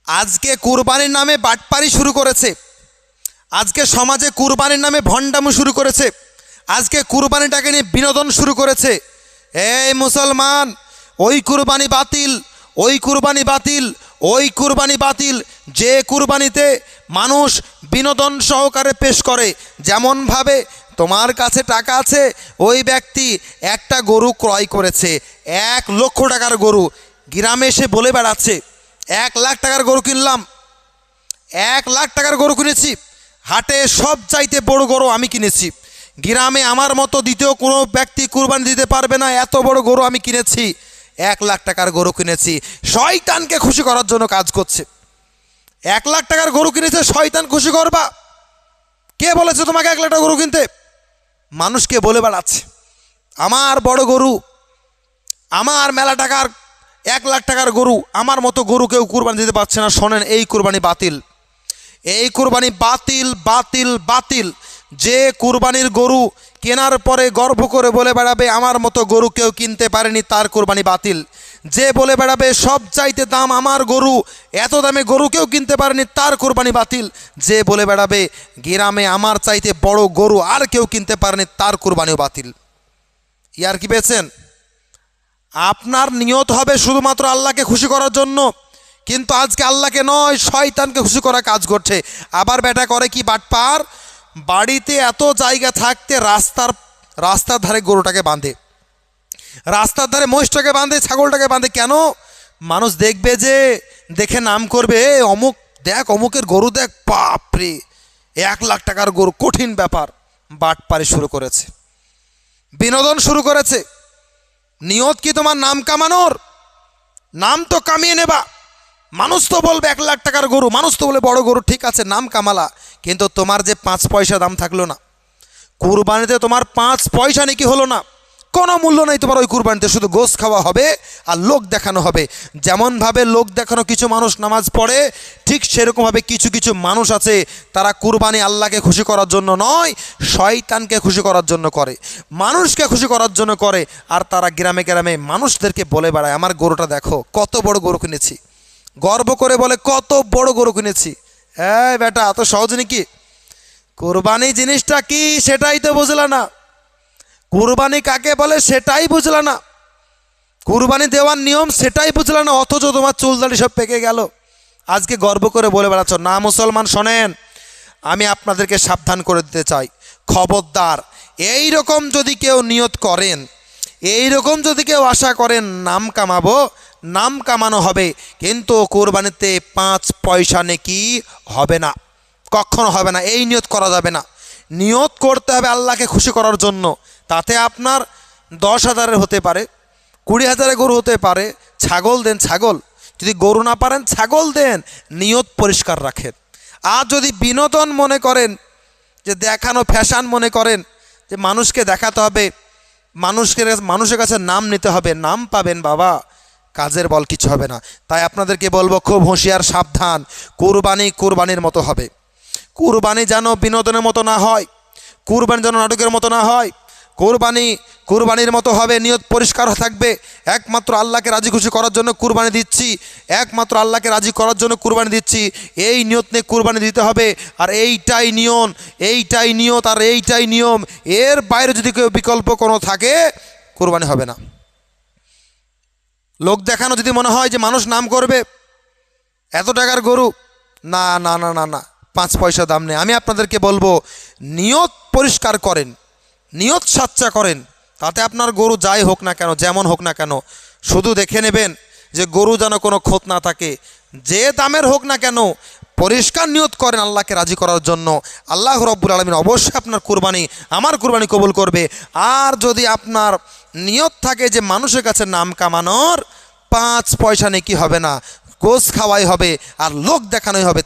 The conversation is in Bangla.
আজকে কুরবানির নামে বাটপারি শুরু করেছে, আজকে সমাজে কুরবানির নামে ভণ্ডামি শুরু করেছে, আজকে কুরবানিটাকে নিয়ে বিনোদন শুরু করেছে। এই মুসলমান, ওই কুরবানি বাতিল, ওই কুরবানি বাতিল, ওই কুরবানি বাতিল যে কুরবানিতে মানুষ বিনোদন সহকারে পেশ করে। যেমনভাবে তোমার কাছে টাকা আছে, ওই ব্যক্তি একটা গরু ক্রয় করেছে, 1,00,000 টাকার গরু, গ্রামে এসে বলে বেড়াচ্ছে 1,00,000 টাকার গরু কিনলাম, 1,00,000 টাকার গরু কিনেছি, হাটে সব চাইতে বড় গরু আমি কিনেছি, গ্রামে আমার মতো দ্বিতীয় কোনো ব্যক্তি কুরবানি দিতে পারবে না, এত বড় গরু আমি কিনেছি, 1,00,000 টাকার গরু কিনেছি। শয়তানকে খুশি করার জন্য কাজ করছে। 1,00,000 টাকার গরু কিনেছে, শয়তান খুশি করবা? কে বলেছে তোমাকে 1,00,000 টাকার গরু কিনতে? মানুষকে বলে বেড়াচ্ছে আমার বড় গরু, আমার মেলা টাকার 1,00,000 টাকার গরু, আমার মতো গরু কেউ কুরবানি দিতে পারছে না। শোনেন, এই কুরবানি বাতিল, এই কুরবানি বাতিল বাতিল বাতিল। যে কুরবানির গরু কেনার পরে গর্ব করে বলে বেড়াবে আমার মতো গরু কেউ কিনতে পারেনি, তার কুরবানি বাতিল। যে বলে বেড়াবে সব চাইতে দাম আমার গরু, এত দামে গরু কেউ কিনতে পারেনি, তার কুরবানি বাতিল। যে বলে বেড়াবে গ্রামে আমার চাইতে বড় গরু আর কেউ কিনতে পারেনি, তার কুরবানিও বাতিল। ইয়ার কি পেয়েছেন? আপনার নিয়ত হবে শুধুমাত্র আল্লাহকে খুশি করার জন্য, কিন্তু আজকে আল্লাহকে নয় শয়তানকে খুশি করা কাজ করছে। আবার বেটা করে কি বাটপার, বাড়িতে এত জায়গা থাকতে রাস্তার ধারে গরুটাকে বাঁধে, রাস্তার ধারে মহিষটাকে বাঁধে, ছাগলটাকে বাঁধে। কেন? মানুষ দেখবে, যে দেখে নাম করবে, অমুক দেখ, অমুকের গরু দেখ, বাপরে 1,00,000 টাকার গরু, কঠিন ব্যাপার। বাটপারি শুরু করেছে, বিনোদন শুরু করেছে। নিয়ত কি তোমার নাম কামানোর? নাম তো কামিয়ে নেবা। মানুষ তো বলবে 1,00,000 টাকার গরু, মানুষ তো বলে বড় গরু, ঠিক আছে নাম কামালা, কিন্তু তোমার যে 5 পয়সা দাম থাকলো না, কুরবানিতে তোমার 5 পয়সা নাকি হলো না, কোনো মূল্য নেই তোমার ওই কুরবানিতে, শুধু গোশ খাওয়া হবে আর লোক দেখানো হবে। যেমনভাবে লোক দেখানো কিছু মানুষ নামাজ পড়ে, ঠিক সেরকমভাবে কিছু কিছু মানুষ আছে, তারা কুরবানি আল্লাহকে খুশি করার জন্য নয়, শয়তানকে খুশি করার জন্য করে, মানুষকে খুশি করার জন্য করে। আর তারা গ্রামে গ্রামে মানুষদেরকে বলে বেড়ায় আমার গরুটা দেখো, কত বড় গরু কিনেছি, গর্ব করে বলে কত বড় গরু কিনেছি। হ্যাঁ বেটা, এত সহজ নাকি? কুরবানি জিনিসটা কি সেটাই তো বুঝলা না, কুরবানি কাকে বলে সেটাই বুঝলা না, কুরবানি দেওয়ার নিয়ম সেটাই বুঝলা না, অথচ তোমার চুলদাড়ি সব পেকে গেল, আজকে গর্ব করে বলে বেড়াচ্ছ। না মুসলমান, শোনেন, আমি আপনাদেরকে সাবধান করে দিতে চাই, খবরদার এই রকম যদি কেউ নিয়ত করেন, এই রকম যদি কেউ আশা করেন নাম কামাবো, নাম কামানো হবে, কিন্তু কুরবানিতে 5 পয়সা নেকি হবে না, কখনো হবে না। এই নিয়ত করা যাবে না। নিয়ত করতে হবে আল্লাহকে খুশি করার জন্য। তাতে আপনার 10,000-এর হতে পারে, 20,000-এর গরু হতে পারে, ছাগল দেন, ছাগল, যদি গরু না পারেন ছাগল দেন, নিয়ত পরিষ্কার রাখেন। আর যদি বিনোদন মনে করেন, যে দেখানো ফ্যাশন মনে করেন, যে মানুষকে দেখাতে হবে, মানুষের কাছে নাম নিতে হবে, নাম পাবেন বাবা, কাজের বল কিছু হবে না। তাই আপনাদেরকে বলবো, খুব হুঁশিয়ার, সাবধান। কুরবানির মতো হবে, কুরবানি যেন বিনোদনের মতো না হয়, কুরবানি যেন নাটকের মতো না হয়। কুরবানির মতো হবে, নিয়ত পরিষ্কার থাকবে, একমাত্র আল্লাহকে রাজি খুশি করার জন্য কুরবানি দিচ্ছি, একমাত্র আল্লাহকে রাজি করার জন্য কুরবানি দিচ্ছি, এই নিয়ত নিয়ে কুরবানি দিতে হবে। আর এইটাই নিয়ম, এইটাই নিয়ত, আর এইটাই নিয়ম। এর বাইরে যদি কেউ বিকল্প কোনো থাকে, কুরবানি হবে না। লোক দেখানো যদি মনে হয় যে মানুষ নাম করবে, এত টাকার গরু, না না না না না, 5 পয়সা দাম নেই। আমি আপনাদেরকে বলবো, নিয়ত পরিষ্কার করেন, নিয়ত সাচ্চা করেন, তাতে আপনার গরু যাই হোক না কেন, যেমন হোক না কেন, শুধু দেখে নেবেন যে গরু যেন কোনো ক্ষত না থাকে, যে দামের হোক না কেন, পরিষ্কার নিয়ত করেন আল্লাহকে রাজি করার জন্য। আল্লাহ রব্বুল আলামিন অবশ্যই আপনার কুরবানি, আমার কুরবানি কবুল করবে। আর যদি আপনার নিয়ত থাকে যে মানুষের কাছে নাম কামানোর, 5 পয়সা নেকি হবে না, গোশ খাওয়াই হবে আর লোক দেখানোই হবে।